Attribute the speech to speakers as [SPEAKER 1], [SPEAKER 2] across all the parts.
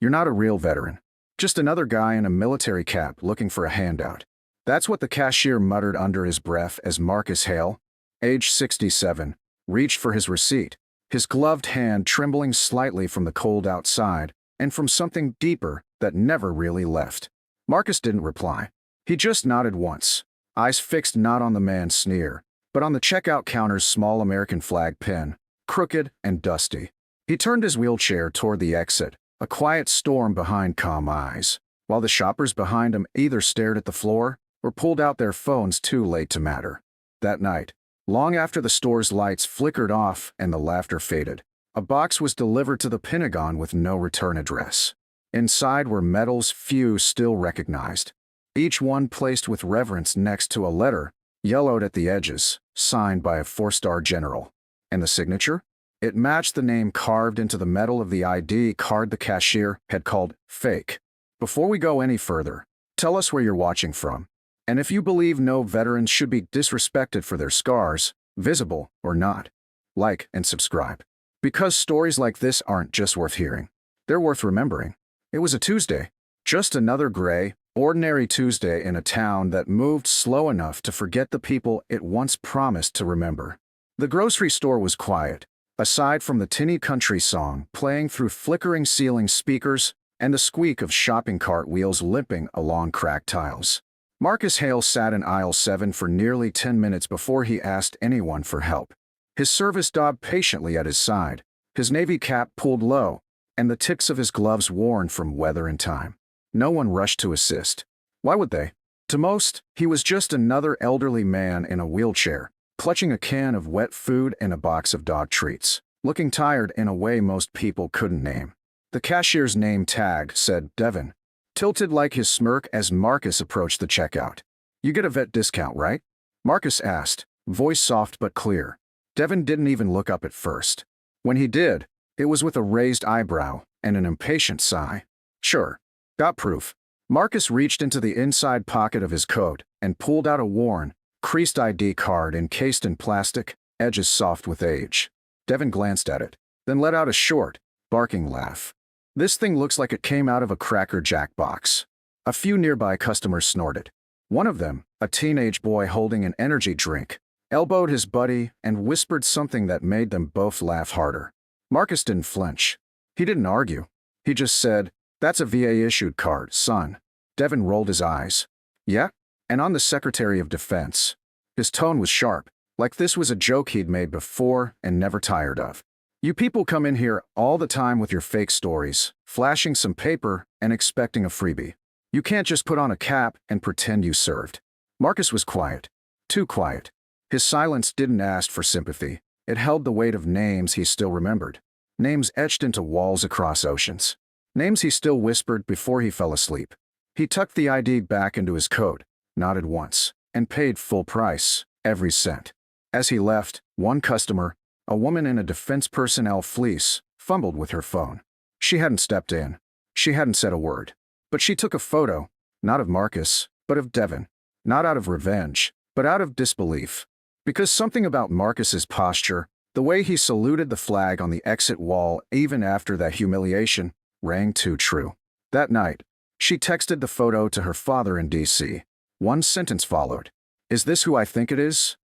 [SPEAKER 1] You're not a real veteran. Just another guy in a military cap looking for a handout. That's what the cashier muttered under his breath as Marcus Hale, age 67, reached for his receipt, his gloved hand trembling slightly from the cold outside and from something deeper that never really left. Marcus didn't reply. He just nodded once, eyes fixed not on the man's sneer, but on the checkout counter's small American flag pin, crooked and dusty. He turned his wheelchair toward the exit, a quiet storm behind calm eyes, while the shoppers behind him either stared at the floor or pulled out their phones too late to matter. That night, long after the store's lights flickered off and the laughter faded, a box was delivered to the Pentagon with no return address. Inside were medals few still recognized, each one placed with reverence next to a letter, yellowed at the edges, signed by a four-star general. And the signature? It matched the name carved into the metal of the ID card the cashier had called fake. Before we go any further, tell us where you're watching from. And if you believe no veterans should be disrespected for their scars, visible or not, like and subscribe. Because stories like this aren't just worth hearing, they're worth remembering. It was a Tuesday, just another gray, ordinary Tuesday in a town that moved slow enough to forget the people it once promised to remember. The grocery store was quiet, aside from the tinny country song playing through flickering ceiling speakers and the squeak of shopping cart wheels limping along cracked tiles. Marcus Hale sat in aisle 7 for nearly 10 minutes before he asked anyone for help. His service dog patiently at his side, his navy cap pulled low, and the tips of his gloves worn from weather and time. No one rushed to assist. Why would they? To most, he was just another elderly man in a wheelchair, clutching a can of wet food and a box of dog treats, looking tired in a way most people couldn't name. The cashier's name tag said Devin, tilted like his smirk as Marcus approached the checkout. "You get a vet discount, right?" Marcus asked, voice soft but clear. Devin didn't even look up at first. When he did, it was with a raised eyebrow and an impatient sigh. "Sure. Got proof." Marcus reached into the inside pocket of his coat and pulled out a worn, creased ID card encased in plastic, edges soft with age. Devin glanced at it, then let out a short, barking laugh. "This thing looks like it came out of a Cracker Jack box." A few nearby customers snorted. One of them, a teenage boy holding an energy drink, elbowed his buddy and whispered something that made them both laugh harder. Marcus didn't flinch. He didn't argue. He just said, "That's a VA-issued card, son." Devin rolled his eyes. "Yeah? And on the Secretary of Defense." His tone was sharp, like this was a joke he'd made before and never tired of. "You people come in here all the time with your fake stories, flashing some paper and expecting a freebie. You can't just put on a cap and pretend you served." Marcus was quiet. Too quiet. His silence didn't ask for sympathy. It held the weight of names he still remembered. Names etched into walls across oceans. Names he still whispered before he fell asleep. He tucked the ID back into his coat, nodded once, and paid full price, every cent. As he left, one customer, a woman in a defense personnel fleece, fumbled with her phone. She hadn't stepped in. She hadn't said a word. But she took a photo, not of Marcus, but of Devin. Not out of revenge, but out of disbelief. Because something about Marcus's posture, the way he saluted the flag on the exit wall even after that humiliation, rang too true. That night, she texted the photo to her father in D.C. One sentence followed. "Is this who I think it is?"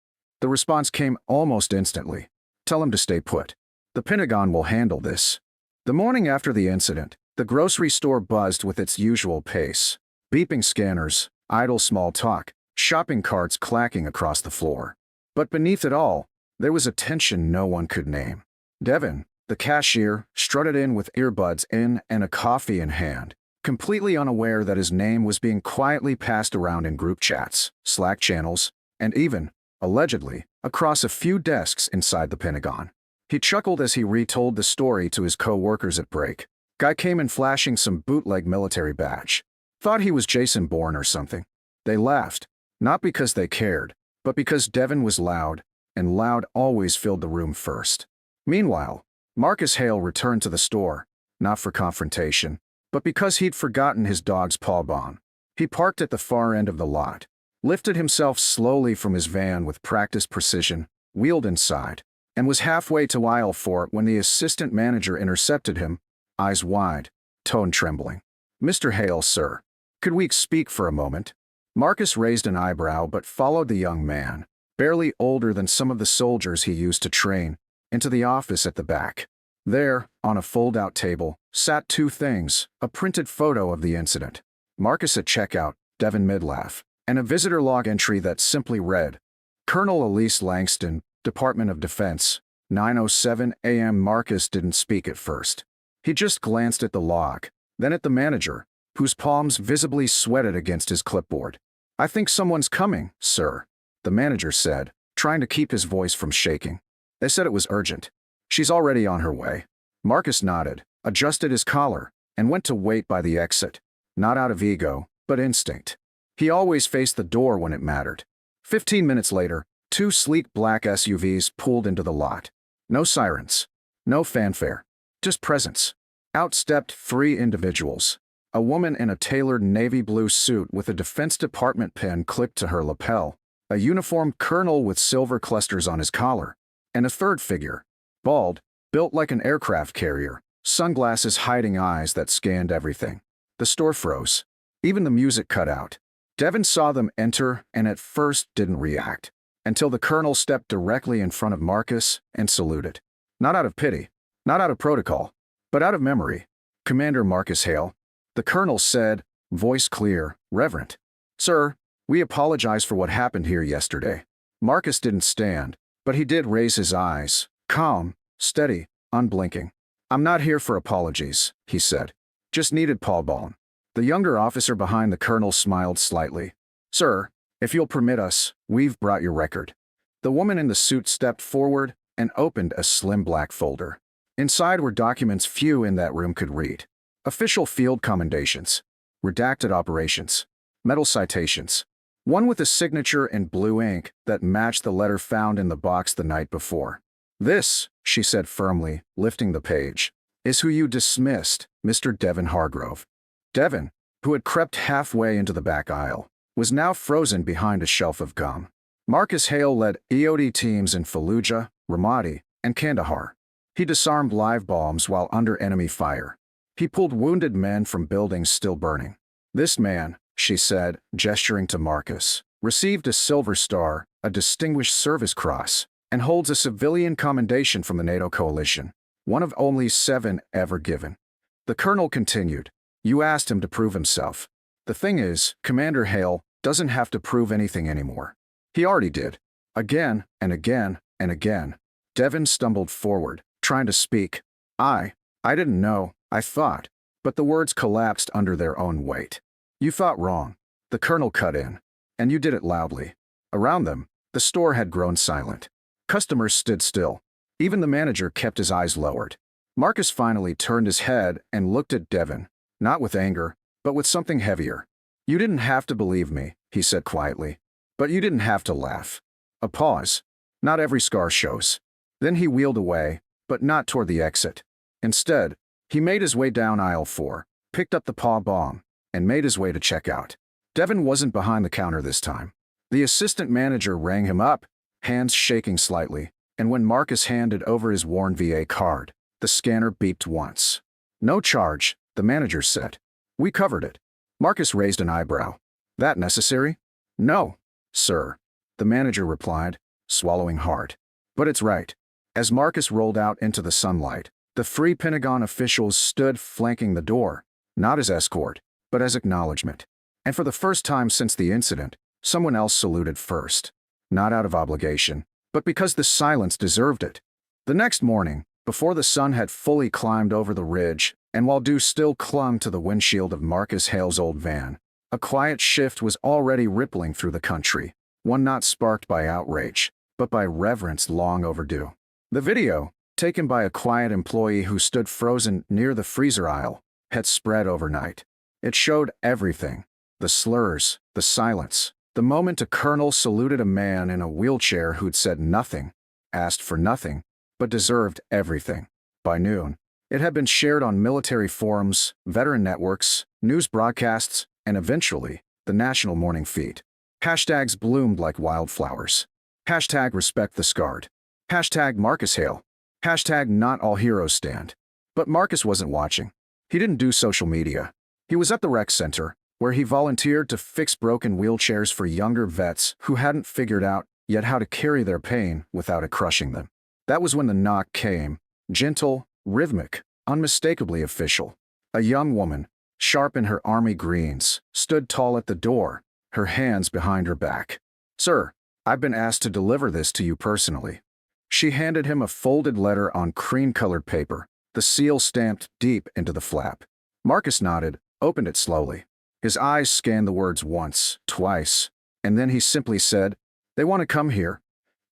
[SPEAKER 1] The response came almost instantly. "Tell him to stay put. The Pentagon will handle this." The morning after the incident, the grocery store buzzed with its usual pace. Beeping scanners, idle small talk, shopping carts clacking across the floor. But beneath it all, there was a tension no one could name. Devin, the cashier, strutted in with earbuds in and a coffee in hand, completely unaware that his name was being quietly passed around in group chats, Slack channels, and even, allegedly, across a few desks inside the Pentagon. He chuckled as he retold the story to his co-workers at break. Guy came in flashing some bootleg military badge. Thought he was Jason Bourne or something. They laughed, not because they cared, but because Devin was loud, and loud always filled the room first. Meanwhile, Marcus Hale returned to the store, not for confrontation, but because he'd forgotten his dog's paw bond. He parked at the far end of the lot, lifted himself slowly from his van with practiced precision, wheeled inside, and was halfway to aisle 4 when the assistant manager intercepted him, eyes wide, tone trembling. "Mr. Hale, sir. Could we speak for a moment?" Marcus raised an eyebrow but followed the young man, barely older than some of the soldiers he used to train, into the office at the back. There, on a fold-out table, sat two things: a printed photo of the incident, Marcus at checkout, Devin Midlaff, and a visitor log entry that simply read, "Colonel Elise Langston, Department of Defense, 9:07 a.m. Marcus didn't speak at first. He just glanced at the log, then at the manager, whose palms visibly sweated against his clipboard. "I think someone's coming, sir," the manager said, trying to keep his voice from shaking. "They said it was urgent. She's already on her way." Marcus nodded, adjusted his collar, and went to wait by the exit, not out of ego, but instinct. He always faced the door when it mattered. 15 minutes later, two sleek black SUVs pulled into the lot. No sirens, no fanfare, just presence. Out stepped three individuals. A woman in a tailored navy blue suit with a Defense Department pin clipped to her lapel, a uniformed colonel with silver clusters on his collar, and a third figure, bald, built like an aircraft carrier, sunglasses hiding eyes that scanned everything. The store froze. Even the music cut out. Devin saw them enter and at first didn't react, until the colonel stepped directly in front of Marcus and saluted. Not out of pity, not out of protocol, but out of memory. "Commander Marcus Hale," the colonel said, voice clear, reverent. "Sir, we apologize for what happened here yesterday." Marcus didn't stand, but he did raise his eyes, calm, steady, unblinking. "I'm not here for apologies," he said. "Just needed Paul Ballin." The younger officer behind the colonel smiled slightly. "Sir, if you'll permit us, we've brought your record." The woman in the suit stepped forward and opened a slim black folder. Inside were documents few in that room could read. Official field commendations, redacted operations, medal citations. One with a signature in blue ink that matched the letter found in the box the night before. "This," she said firmly, lifting the page, "is who you dismissed, Mr. Devin Hargrove." Devin, who had crept halfway into the back aisle, was now frozen behind a shelf of gum. Marcus Hale led EOD teams in Fallujah, Ramadi, and Kandahar. He disarmed live bombs while under enemy fire. He pulled wounded men from buildings still burning. "This man," she said, gesturing to Marcus, "received a Silver Star, a Distinguished Service Cross, and holds a civilian commendation from the NATO coalition, one of only 7 ever given." The colonel continued, "You asked him to prove himself. The thing is, Commander Hale doesn't have to prove anything anymore. He already did. Again and again and again." Devin stumbled forward, trying to speak. I didn't know, I thought." But the words collapsed under their own weight. "You thought wrong." The colonel cut in. "And you did it loudly." Around them, the store had grown silent. Customers stood still. Even the manager kept his eyes lowered. Marcus finally turned his head and looked at Devin, not with anger, but with something heavier. "You didn't have to believe me," he said quietly. "But you didn't have to laugh." A pause. "Not every scar shows." Then he wheeled away, but not toward the exit. Instead, he made his way down aisle 4, picked up the paw bomb, and made his way to checkout. Devin wasn't behind the counter this time. The assistant manager rang him up, hands shaking slightly, and when Marcus handed over his worn VA card, the scanner beeped once. "No charge," the manager said. "We covered it." Marcus raised an eyebrow. "That necessary?" "No, sir," the manager replied, swallowing hard. "But it's right." As Marcus rolled out into the sunlight, the 3 Pentagon officials stood flanking the door, not as escort, but as acknowledgement. And for the first time since the incident, someone else saluted first. Not out of obligation, but because the silence deserved it. The next morning, before the sun had fully climbed over the ridge, and while dew still clung to the windshield of Marcus Hale's old van, a quiet shift was already rippling through the country, one not sparked by outrage, but by reverence long overdue. The video, taken by a quiet employee who stood frozen near the freezer aisle, had spread overnight. It showed everything: the slurs, the silence, the moment a colonel saluted a man in a wheelchair who'd said nothing, asked for nothing, but deserved everything. By noon, it had been shared on military forums, veteran networks, news broadcasts, and eventually, the national morning feed. Hashtags bloomed like wildflowers. Hashtag respect the scarred. Hashtag Marcus Hale. Hashtag not all heroes stand. But Marcus wasn't watching. He didn't do social media. He was at the rec center, where he volunteered to fix broken wheelchairs for younger vets who hadn't figured out yet how to carry their pain without it crushing them. That was when the knock came, gentle, rhythmic, unmistakably official. A young woman, sharp in her army greens, stood tall at the door, her hands behind her back. "Sir, I've been asked to deliver this to you personally." She handed him a folded letter on cream-colored paper, the seal stamped deep into the flap. Marcus nodded, opened it slowly. His eyes scanned the words once, twice, and then he simply said, "They want to come here."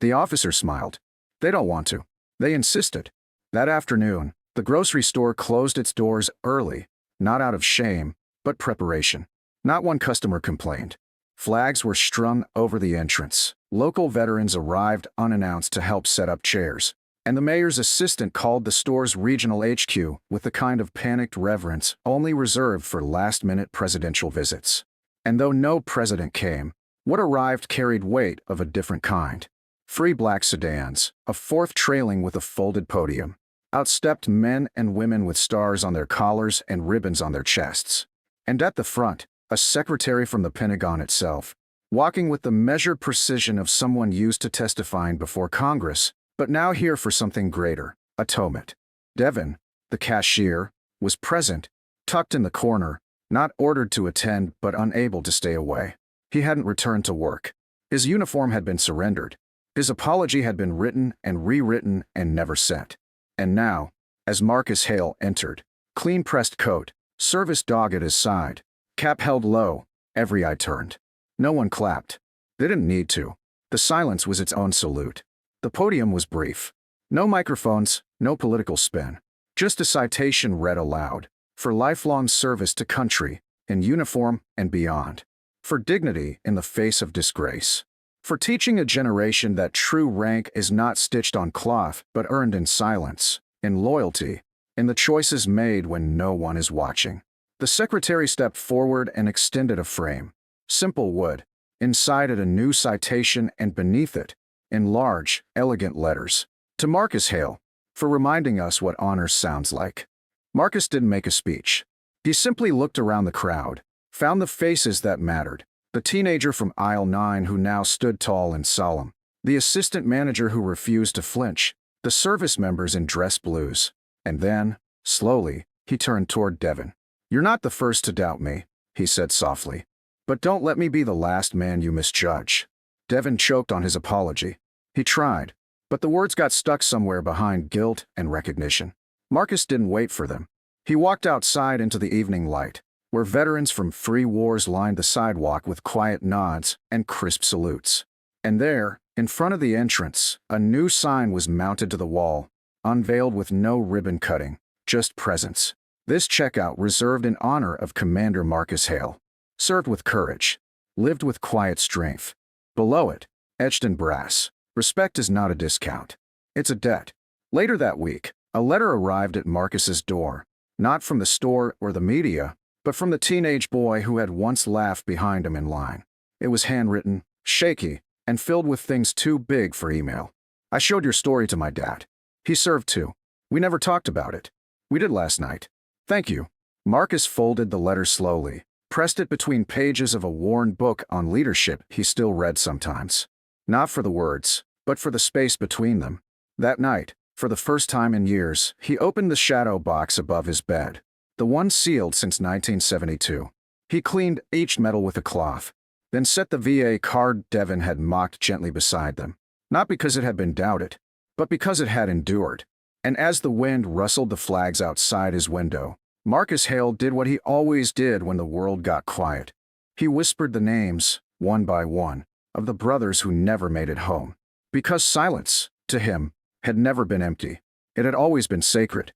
[SPEAKER 1] The officer smiled. "They don't want to. They insisted." That afternoon, the grocery store closed its doors early, not out of shame, but preparation. Not one customer complained. Flags were strung over the entrance. Local veterans arrived unannounced to help set up chairs, and the mayor's assistant called the store's regional HQ with the kind of panicked reverence only reserved for last-minute presidential visits. And though no president came, what arrived carried weight of a different kind. 3 black sedans, a 4th trailing with a folded podium. Outstepped men and women with stars on their collars and ribbons on their chests. And at the front, a secretary from the Pentagon itself, walking with the measured precision of someone used to testifying before Congress, but now here for something greater, atonement. Devin, the cashier, was present, tucked in the corner, not ordered to attend but unable to stay away. He hadn't returned to work. His uniform had been surrendered. His apology had been written and rewritten and never sent. And now, as Marcus Hale entered, clean-pressed coat, service dog at his side, cap held low, every eye turned. No one clapped. They didn't need to. The silence was its own salute. The podium was brief. No microphones, no political spin. Just a citation read aloud. For lifelong service to country, in uniform and beyond. For dignity in the face of disgrace. For teaching a generation that true rank is not stitched on cloth but earned in silence, in loyalty, in the choices made when no one is watching. The secretary stepped forward and extended a frame. Simple wood. Inside it a new citation and beneath it, in large, elegant letters. To Marcus Hale, for reminding us what honor sounds like. Marcus didn't make a speech. He simply looked around the crowd, found the faces that mattered. The teenager from aisle 9 who now stood tall and solemn. The assistant manager who refused to flinch. The service members in dress blues. And then, slowly, he turned toward Devin. "You're not the first to doubt me," he said softly. "But don't let me be the last man you misjudge." Devin choked on his apology. He tried, but the words got stuck somewhere behind guilt and recognition. Marcus didn't wait for them. He walked outside into the evening light, where veterans from 3 wars lined the sidewalk with quiet nods and crisp salutes. And there, in front of the entrance, a new sign was mounted to the wall, unveiled with no ribbon cutting, just presence. This checkout reserved in honor of Commander Marcus Hale. Served with courage. Lived with quiet strength. Below it, etched in brass, respect is not a discount. It's a debt. Later that week, a letter arrived at Marcus's door, not from the store or the media, but from the teenage boy who had once laughed behind him in line. It was handwritten, shaky, and filled with things too big for email. "I showed your story to my dad. He served too. We never talked about it. We did last night. Thank you." Marcus folded the letter slowly, pressed it between pages of a worn book on leadership he still read sometimes. Not for the words, but for the space between them. That night, for the first time in years, he opened the shadow box above his bed. The one sealed since 1972. He cleaned each metal with a cloth, then set the VA card Devin had mocked gently beside them. Not because it had been doubted, but because it had endured. And as the wind rustled the flags outside his window, Marcus Hale did what he always did when the world got quiet. He whispered the names, one by one, of the brothers who never made it home. Because silence, to him, had never been empty. It had always been sacred.